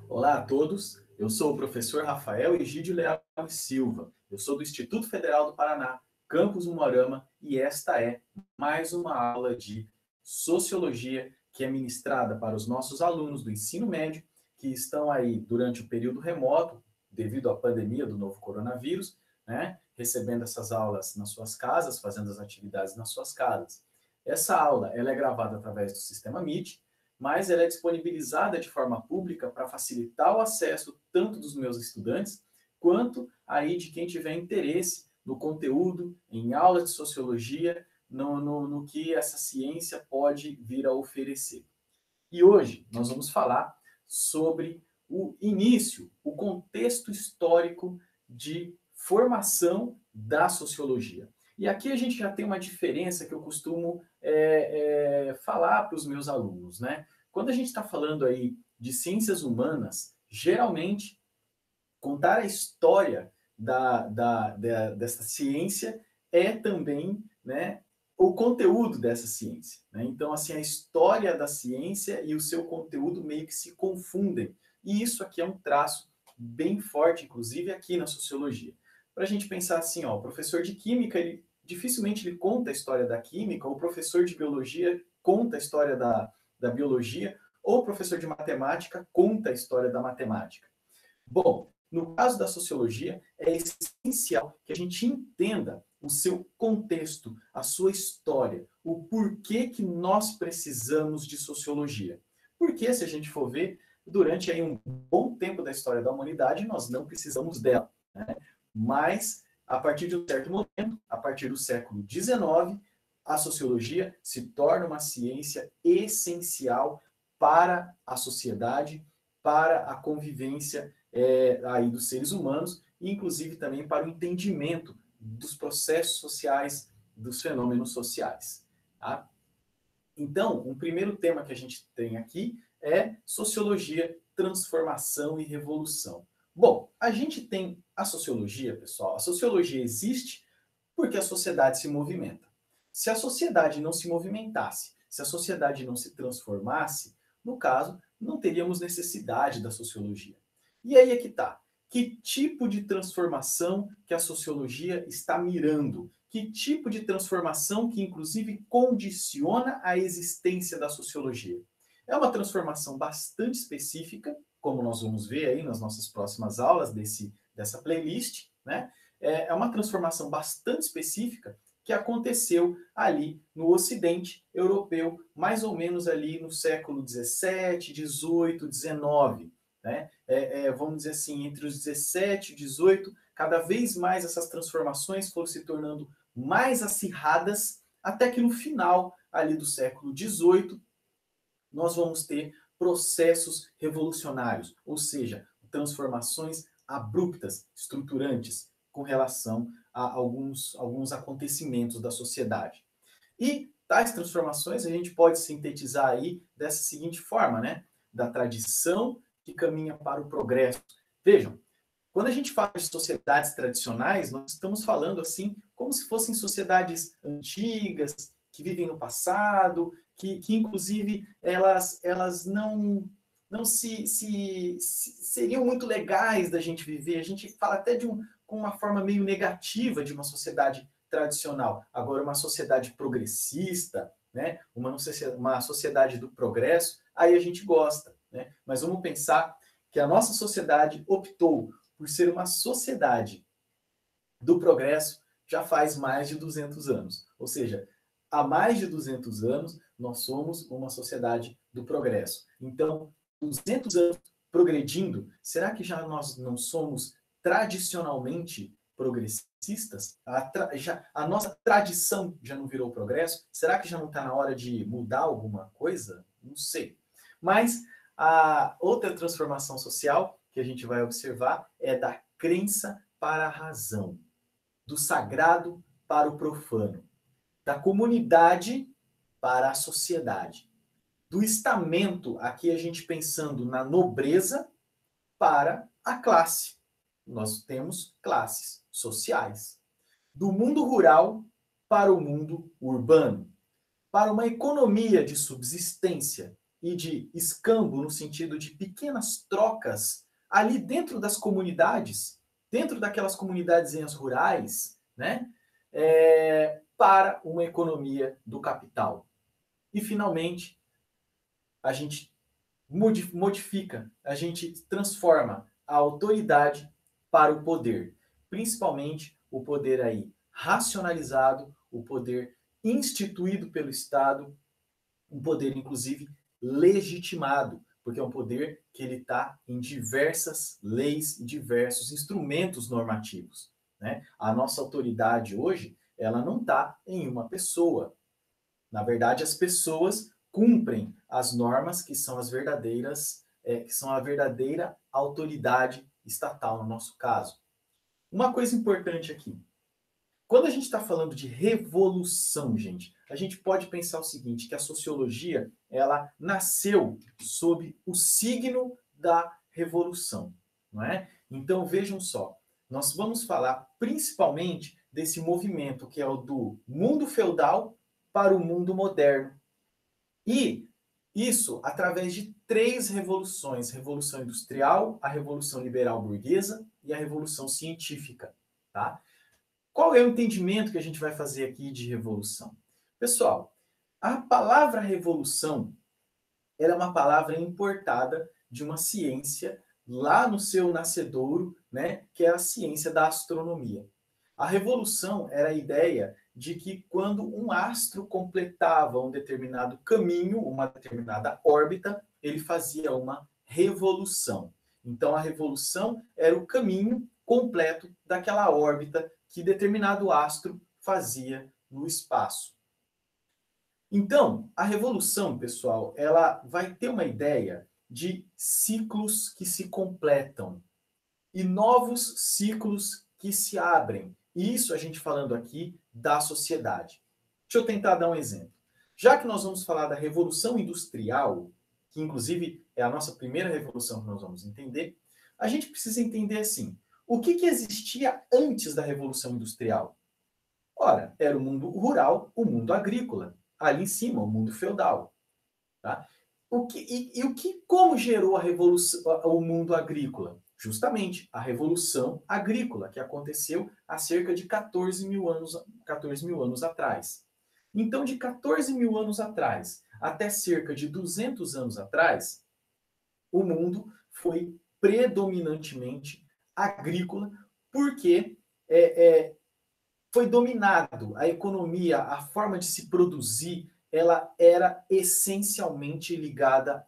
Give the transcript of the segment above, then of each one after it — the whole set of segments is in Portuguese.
Olá a todos, eu sou o professor Rafael Egídio Leal e Silva, eu sou do Instituto Federal do Paraná, Campus Umuarama, e esta é mais uma aula de Sociologia que é ministrada para os nossos alunos do ensino médio que estão aí durante o período remoto, devido à pandemia do novo coronavírus, né, recebendo essas aulas nas suas casas, fazendo as atividades nas suas casas. Essa aula ela é gravada através do sistema Meet, mas ela é disponibilizada de forma pública para facilitar o acesso tanto dos meus estudantes quanto aí de quem tiver interesse no conteúdo, em aulas de sociologia, no que essa ciência pode vir a oferecer. E hoje nós vamos falar sobre o início, o contexto histórico de formação da sociologia. E aqui a gente já tem uma diferença que eu costumo falar para os meus alunos, né? Quando a gente está falando aí de ciências humanas, geralmente contar a história dessa ciência é também, né, o conteúdo dessa ciência. Né? Então, assim, a história da ciência e o seu conteúdo meio que se confundem. E isso aqui é um traço bem forte, inclusive aqui na sociologia. Para a gente pensar assim, ó, o professor de química, dificilmente ele conta a história da química, ou o professor de biologia conta a história da biologia, ou o professor de matemática conta a história da matemática. Bom, no caso da sociologia, é essencial que a gente entenda o seu contexto, a sua história, o porquê que nós precisamos de sociologia. Porque, se a gente for ver, durante aí um bom tempo da história da humanidade, nós não precisamos dela. Né? Mas, a partir de um certo momento, a partir do século XIX, a sociologia se torna uma ciência essencial para a sociedade, para a convivência aí dos seres humanos, e inclusive também para o entendimento dos processos sociais, dos fenômenos sociais. Tá? Então, um primeiro tema que a gente tem aqui é sociologia, transformação e revolução. Bom, a gente tem a sociologia, pessoal. A sociologia existe porque a sociedade se movimenta. Se a sociedade não se movimentasse, se a sociedade não se transformasse, no caso, não teríamos necessidade da sociologia. E aí é que está. Que tipo de transformação que a sociologia está mirando? Que tipo de transformação que, inclusive, condiciona a existência da sociologia? É uma transformação bastante específica, como nós vamos ver aí nas nossas próximas aulas dessa playlist, né? É uma transformação bastante específica que aconteceu ali no Ocidente europeu, mais ou menos ali no século XVII, XVIII, XIX. Né? Vamos dizer assim, entre os 17 e 18, cada vez mais essas transformações foram se tornando mais acirradas, até que no final ali do século XVIII, nós vamos ter processos revolucionários, ou seja, transformações abruptas, estruturantes, com relação a alguns acontecimentos da sociedade. E tais transformações a gente pode sintetizar aí dessa seguinte forma, né? Da tradição que caminha para o progresso. Vejam, quando a gente fala de sociedades tradicionais, nós estamos falando assim como se fossem sociedades antigas, que vivem no passado, que inclusive elas não seriam muito legais da gente viver. A gente fala até com uma forma meio negativa de uma sociedade tradicional. Agora, uma sociedade progressista, né? uma sociedade do progresso, aí a gente gosta. Né? Mas vamos pensar que a nossa sociedade optou por ser uma sociedade do progresso já faz mais de 200 anos. Ou seja, há mais de 200 anos nós somos uma sociedade do progresso. Então, 200 anos progredindo, será que já nós não somos tradicionalmente progressistas? A nossa tradição já não virou progresso? Será que já não está na hora de mudar alguma coisa? Não sei. Mas a outra transformação social que a gente vai observar é da crença para a razão, do sagrado para o profano, da comunidade para a sociedade, do estamento, aqui a gente pensando na nobreza, para a classe. Nós temos classes sociais. Do mundo rural para o mundo urbano, para uma economia de subsistência e de escambo, no sentido de pequenas trocas ali dentro das comunidades, dentro daquelas comunidades rurais, né? Para uma economia do capital. E, finalmente, a gente modifica, a gente transforma a autoridade para o poder, principalmente o poder aí racionalizado, o poder instituído pelo Estado, um poder inclusive legitimado, porque é um poder que ele está em diversas leis e diversos instrumentos normativos, né? A nossa autoridade hoje, ela não está em uma pessoa. Na verdade, as pessoas cumprem as normas que são as verdadeiras, que são a verdadeira autoridade estatal, no nosso caso. Uma coisa importante aqui. Quando a gente está falando de revolução, gente, a gente pode pensar o seguinte, que a sociologia, ela nasceu sob o signo da revolução, não é? Então, vejam só, nós vamos falar principalmente desse movimento que é o do mundo feudal para o mundo moderno. E isso através de 3 revoluções: Revolução Industrial, a Revolução Liberal Burguesa e a Revolução Científica, tá? Qual é o entendimento que a gente vai fazer aqui de revolução? Pessoal, a palavra revolução, ela é uma palavra importada de uma ciência lá no seu nascedouro, né, que é a ciência da astronomia. A revolução era a ideia de que quando um astro completava um determinado caminho, uma determinada órbita, ele fazia uma revolução. Então, a revolução era o caminho completo daquela órbita que determinado astro fazia no espaço. Então, a revolução, pessoal, ela vai ter uma ideia de ciclos que se completam e novos ciclos que se abrem. E isso a gente falando aqui da sociedade. Deixa eu tentar dar um exemplo. Já que nós vamos falar da Revolução Industrial, que inclusive é a nossa primeira revolução que nós vamos entender, a gente precisa entender assim, o que existia antes da Revolução Industrial? Ora, era o mundo rural, o mundo agrícola. Ali em cima, o mundo feudal. Tá? Como gerou a revolução, o mundo agrícola? Justamente a Revolução Agrícola, que aconteceu há cerca de 14 mil anos atrás. Então, de 14 mil anos atrás até cerca de 200 anos atrás, o mundo foi predominantemente agrícola, porque foi dominado, a economia, a forma de se produzir, ela era essencialmente ligada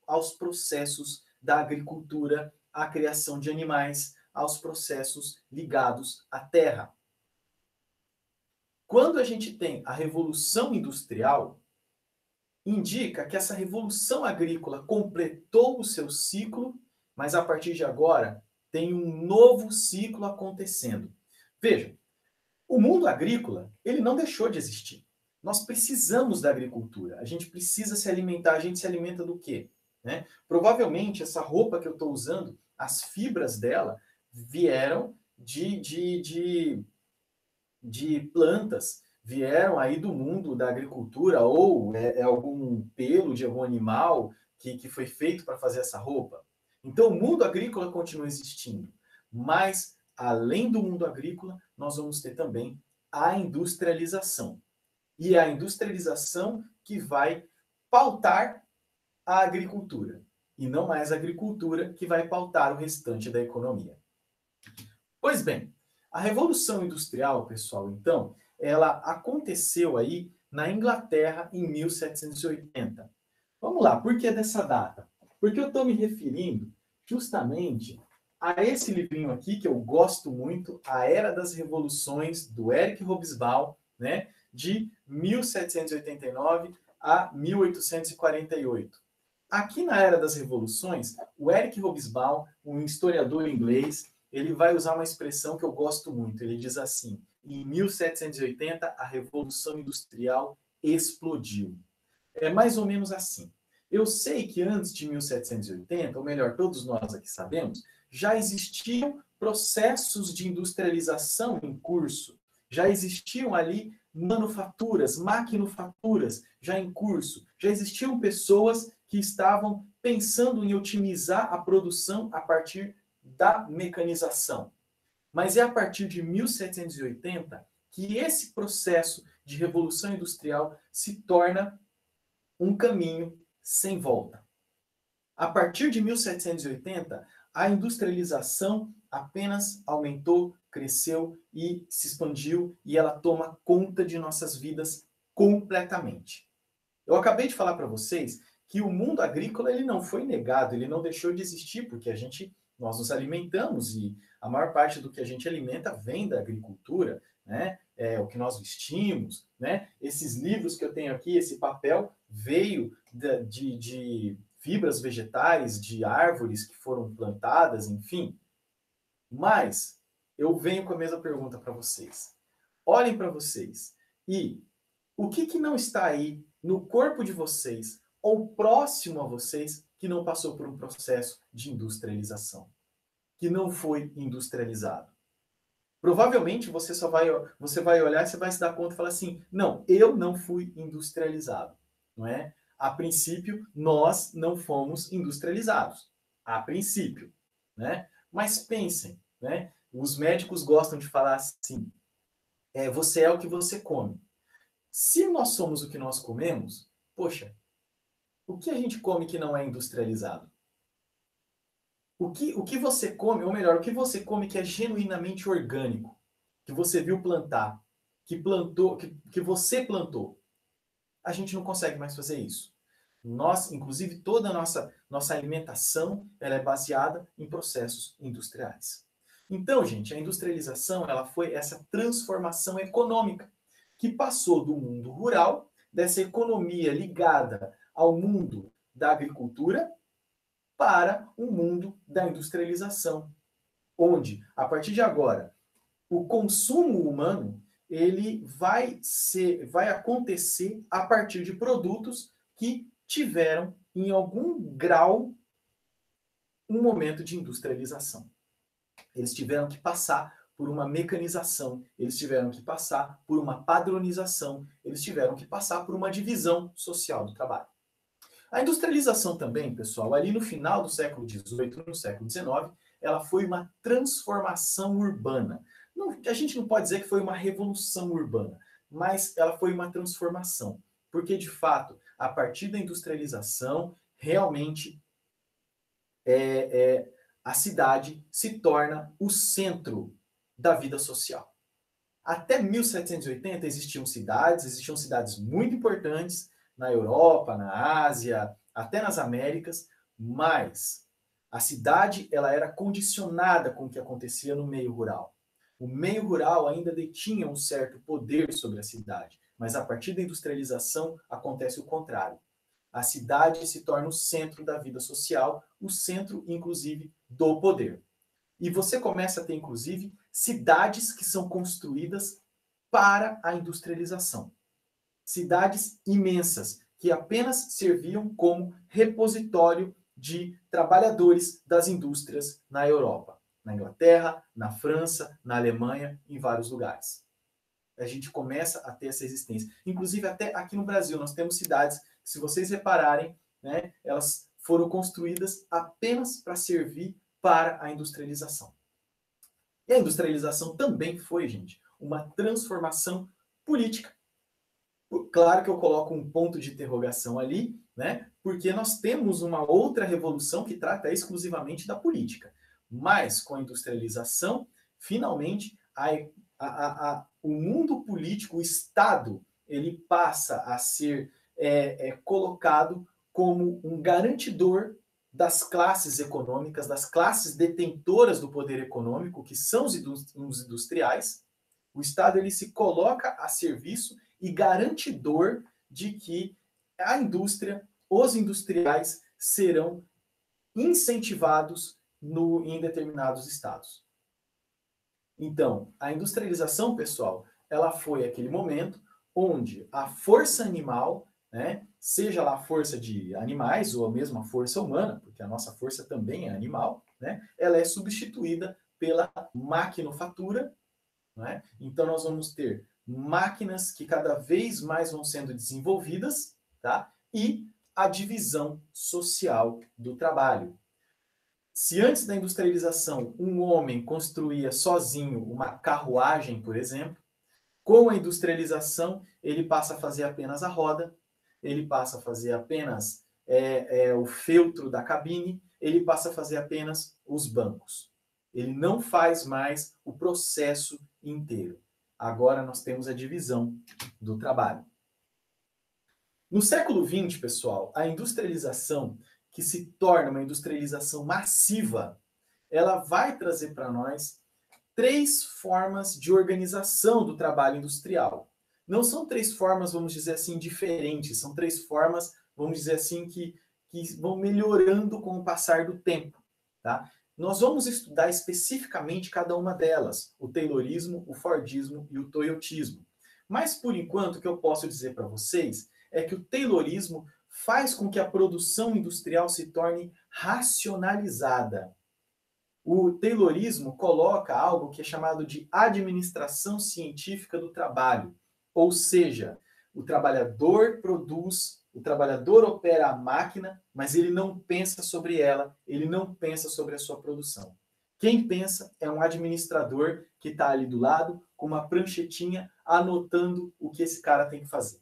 aos processos da agricultura, à criação de animais, aos processos ligados à terra. Quando a gente tem a Revolução Industrial, indica que essa revolução agrícola completou o seu ciclo, mas a partir de agora tem um novo ciclo acontecendo. Vejam, o mundo agrícola, ele não deixou de existir. Nós precisamos da agricultura. A gente precisa se alimentar. A gente se alimenta do quê? Né? Provavelmente, essa roupa que eu estou usando, as fibras dela vieram de plantas, vieram aí do mundo da agricultura, ou é algum pelo de algum animal que foi feito para fazer essa roupa. Então, o mundo agrícola continua existindo. Mas, além do mundo agrícola, nós vamos ter também a industrialização. E é a industrialização que vai pautar a agricultura. E não mais a agricultura que vai pautar o restante da economia. Pois bem, a Revolução Industrial, pessoal, então, ela aconteceu aí na Inglaterra em 1780. Vamos lá, por que dessa data? Porque eu estou me referindo justamente a esse livrinho aqui, que eu gosto muito, A Era das Revoluções, do Eric Hobsbawm, né, de 1789 a 1848. Aqui na Era das Revoluções, o Eric Hobsbawm, um historiador inglês, ele vai usar uma expressão que eu gosto muito. Ele diz assim: em 1780, a Revolução Industrial explodiu. É mais ou menos assim. Eu sei que antes de 1780, ou melhor, todos nós aqui sabemos, já existiam processos de industrialização em curso, já existiam ali manufaturas, maquinofaturas já em curso, já existiam pessoas que estavam pensando em otimizar a produção a partir da mecanização. Mas é a partir de 1780 que esse processo de revolução industrial se torna um caminho sem volta. A partir de 1780, a industrialização apenas aumentou, cresceu e se expandiu e ela toma conta de nossas vidas completamente. Eu acabei de falar para vocês que o mundo agrícola ele não foi negado, ele não deixou de existir, porque nós nos alimentamos e a maior parte do que a gente alimenta vem da agricultura, né? É o que nós vestimos, né? Esses livros que eu tenho aqui, esse papel veio de fibras vegetais, de árvores que foram plantadas, enfim. Mas eu venho com a mesma pergunta para vocês. Olhem para vocês e o que não está aí no corpo de vocês ou próximo a vocês que não passou por um processo de industrialização, que não foi industrializado? Provavelmente você vai olhar e você vai se dar conta e falar assim, não, eu não fui industrializado, não é? A princípio, nós não fomos industrializados, a princípio, né? Mas pensem, né? Os médicos gostam de falar assim, você é o que você come. Se nós somos o que nós comemos, poxa, o que a gente come que não é industrializado? O que você come, ou melhor, o que você come que é genuinamente orgânico, que você viu plantar, que você plantou, a gente não consegue mais fazer isso. Nós, inclusive, toda a nossa alimentação ela é baseada em processos industriais. Então, gente, a industrialização ela foi essa transformação econômica que passou do mundo rural, dessa economia ligada ao mundo da agricultura, para o mundo da industrialização, onde, a partir de agora, o consumo humano ele vai acontecer a partir de produtos que tiveram, em algum grau, um momento de industrialização. Eles tiveram que passar por uma mecanização, eles tiveram que passar por uma padronização, eles tiveram que passar por uma divisão social do trabalho. A industrialização também, pessoal, ali no final do século XVIII, no século XIX, ela foi uma transformação urbana. A gente não pode dizer que foi uma revolução urbana, mas ela foi uma transformação. Porque, de fato, a partir da industrialização, realmente a cidade se torna o centro da vida social. Até 1780 existiam cidades muito importantes na Europa, na Ásia, até nas Américas, mas a cidade ela era condicionada com o que acontecia no meio rural. O meio rural ainda detinha um certo poder sobre a cidade, mas a partir da industrialização acontece o contrário. A cidade se torna o centro da vida social, o centro, inclusive, do poder. E você começa a ter, inclusive, cidades que são construídas para a industrialização. Cidades imensas, que apenas serviam como repositório de trabalhadores das indústrias na Europa, na Inglaterra, na França, na Alemanha, em vários lugares. A gente começa a ter essa existência. Inclusive, até aqui no Brasil, nós temos cidades, se vocês repararem, né, elas foram construídas apenas para servir para a industrialização. E a industrialização também foi, gente, uma transformação política. Claro que eu coloco um ponto de interrogação ali, né? Porque nós temos uma outra revolução que trata exclusivamente da política. Mas com a industrialização, finalmente, o mundo político, o Estado, ele passa a ser colocado como um garantidor das classes econômicas, das classes detentoras do poder econômico, que são os industriais. O Estado ele se coloca a serviço e garantidor de que a indústria, os industriais serão incentivados em determinados estados. Então, a industrialização, pessoal, ela foi aquele momento onde a força animal, né, seja lá a força de animais ou a mesma força humana, porque a nossa força também é animal, né, ela é substituída pela maquinofatura. Não é? Então, nós vamos ter máquinas que cada vez mais vão sendo desenvolvidas, tá? E a divisão social do trabalho. Se antes da industrialização um homem construía sozinho uma carruagem, por exemplo, com a industrialização ele passa a fazer apenas a roda, ele passa a fazer apenas o feltro da cabine, ele passa a fazer apenas os bancos. Ele não faz mais o processo inteiro. Agora nós temos a divisão do trabalho. No século XX, pessoal, a industrialização, que se torna uma industrialização massiva, ela vai trazer para nós 3 formas de organização do trabalho industrial. Não são 3 formas, vamos dizer assim, diferentes, são 3 formas, vamos dizer assim, que vão melhorando com o passar do tempo. Tá? Nós vamos estudar especificamente cada uma delas, o Taylorismo, o Fordismo e o Toyotismo. Mas, por enquanto, o que eu posso dizer para vocês é que o Taylorismo faz com que a produção industrial se torne racionalizada. O Taylorismo coloca algo que é chamado de administração científica do trabalho, ou seja, o trabalhador produz, o trabalhador opera a máquina, mas ele não pensa sobre ela, ele não pensa sobre a sua produção. Quem pensa é um administrador que está ali do lado, com uma pranchetinha, anotando o que esse cara tem que fazer.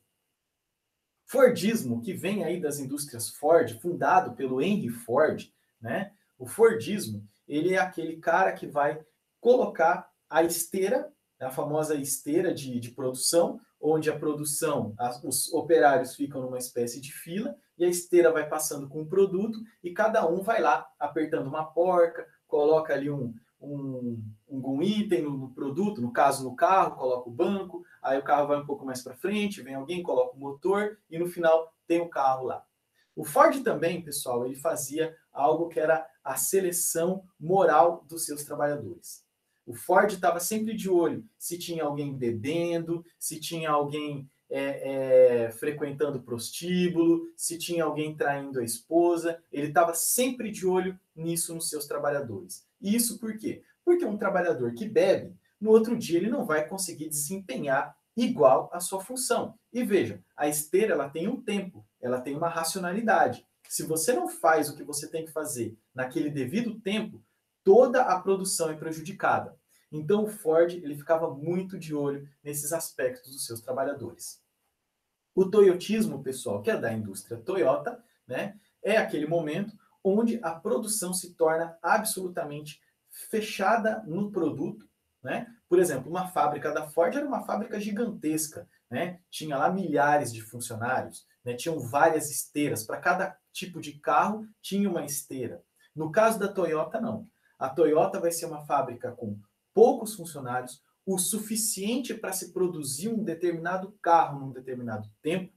Fordismo, que vem aí das indústrias Ford, fundado pelo Henry Ford, né? O Fordismo, ele é aquele cara que vai colocar a esteira, a famosa esteira de produção, onde a produção, os operários ficam numa espécie de fila, e a esteira vai passando com o produto, e cada um vai lá apertando uma porca, coloca ali um item no produto, no caso no carro, coloca o banco, aí o carro vai um pouco mais para frente, vem alguém, coloca o motor, e no final tem o carro lá. O Ford também, pessoal, ele fazia algo que era a seleção moral dos seus trabalhadores. O Ford estava sempre de olho se tinha alguém bebendo, se tinha alguém frequentando prostíbulo, se tinha alguém traindo a esposa. Ele estava sempre de olho nisso nos seus trabalhadores. E isso por quê? Porque um trabalhador que bebe, no outro dia ele não vai conseguir desempenhar igual a sua função. E veja, a esteira ela tem um tempo, ela tem uma racionalidade. Se você não faz o que você tem que fazer naquele devido tempo, toda a produção é prejudicada. Então o Ford ele ficava muito de olho nesses aspectos dos seus trabalhadores. O toyotismo, pessoal, que é da indústria Toyota, né, é aquele momento onde a produção se torna absolutamente fechada no produto, né? Por exemplo, uma fábrica da Ford era uma fábrica gigantesca, né? Tinha lá milhares de funcionários, né? Tinham várias esteiras, para cada tipo de carro tinha uma esteira. No caso da Toyota, não. A Toyota vai ser uma fábrica com poucos funcionários, o suficiente para se produzir um determinado carro num determinado tempo.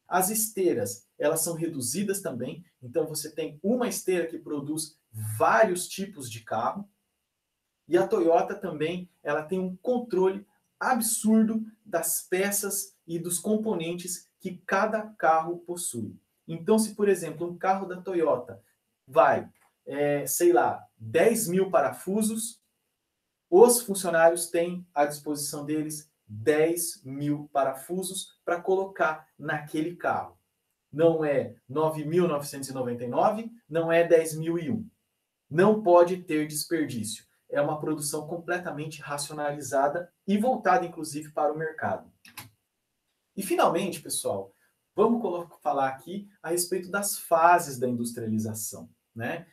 As esteiras, elas são reduzidas também, então você tem uma esteira que produz vários tipos de carro. E a Toyota também, ela tem um controle absurdo das peças e dos componentes que cada carro possui. Então, se, por exemplo, um carro da Toyota vai, sei lá, 10 mil parafusos, os funcionários têm à disposição deles 10 mil parafusos para colocar naquele carro. Não é 9.999, não é 10.001. Não pode ter desperdício. É uma produção completamente racionalizada e voltada, inclusive, para o mercado. E, finalmente, pessoal, vamos falar aqui a respeito das fases da industrialização, né?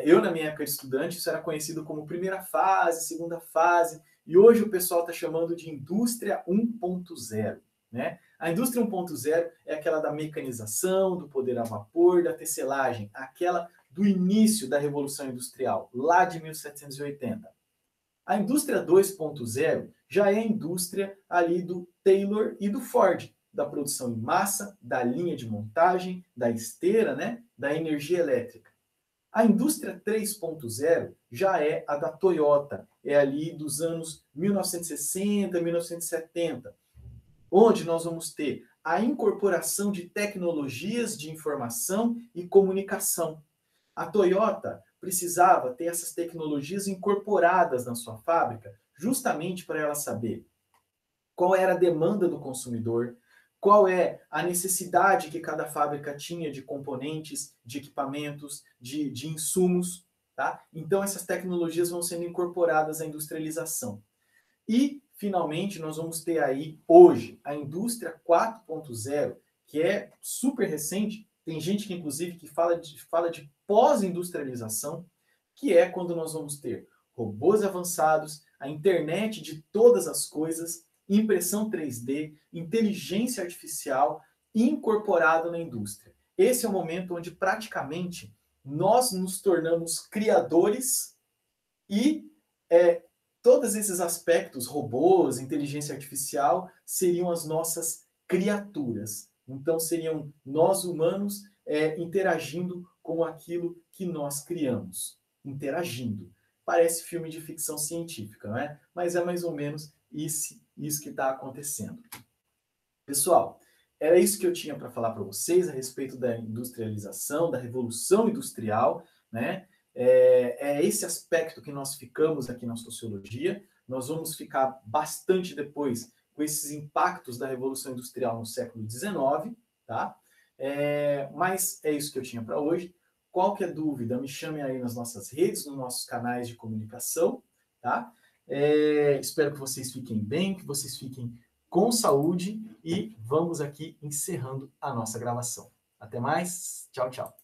Eu, na minha época de estudante, isso era conhecido como primeira fase, segunda fase, e hoje o pessoal está chamando de indústria 1.0, né? A indústria 1.0 é aquela da mecanização, do poder a vapor, da tecelagem, aquela do início da Revolução Industrial, lá de 1780. A indústria 2.0 já é a indústria ali do Taylor e do Ford, da produção em massa, da linha de montagem, da esteira, né, da energia elétrica. A indústria 3.0 já é a da Toyota, é ali dos anos 1960, 1970, onde nós vamos ter a incorporação de tecnologias de informação e comunicação. A Toyota precisava ter essas tecnologias incorporadas na sua fábrica, justamente para ela saber qual era a demanda do consumidor, qual é a necessidade que cada fábrica tinha de componentes, de equipamentos, de insumos, tá? Então, essas tecnologias vão sendo incorporadas à industrialização. E, finalmente, nós vamos ter aí, hoje, a indústria 4.0, que é super recente. Tem gente que, inclusive, que fala de pós-industrialização, que é quando nós vamos ter robôs avançados, a internet de todas as coisas, impressão 3D, inteligência artificial incorporado na indústria. Esse é o momento onde praticamente nós nos tornamos criadores e todos esses aspectos, robôs, inteligência artificial, seriam as nossas criaturas. Então, seriam nós humanos interagindo com aquilo que nós criamos. Interagindo. Parece filme de ficção científica, não é? Mas é mais ou menos isso que está acontecendo. Pessoal, era isso que eu tinha para falar para vocês a respeito da industrialização, da revolução industrial, né? É esse aspecto que nós ficamos aqui na sociologia. Nós vamos ficar bastante depois com esses impactos da Revolução Industrial no século XIX, tá? Mas é isso que eu tinha para hoje. Qualquer dúvida, me chame aí nas nossas redes, nos nossos canais de comunicação, tá? Espero que vocês fiquem bem, que vocês fiquem com saúde e vamos aqui encerrando a nossa gravação. Até mais, tchau, tchau.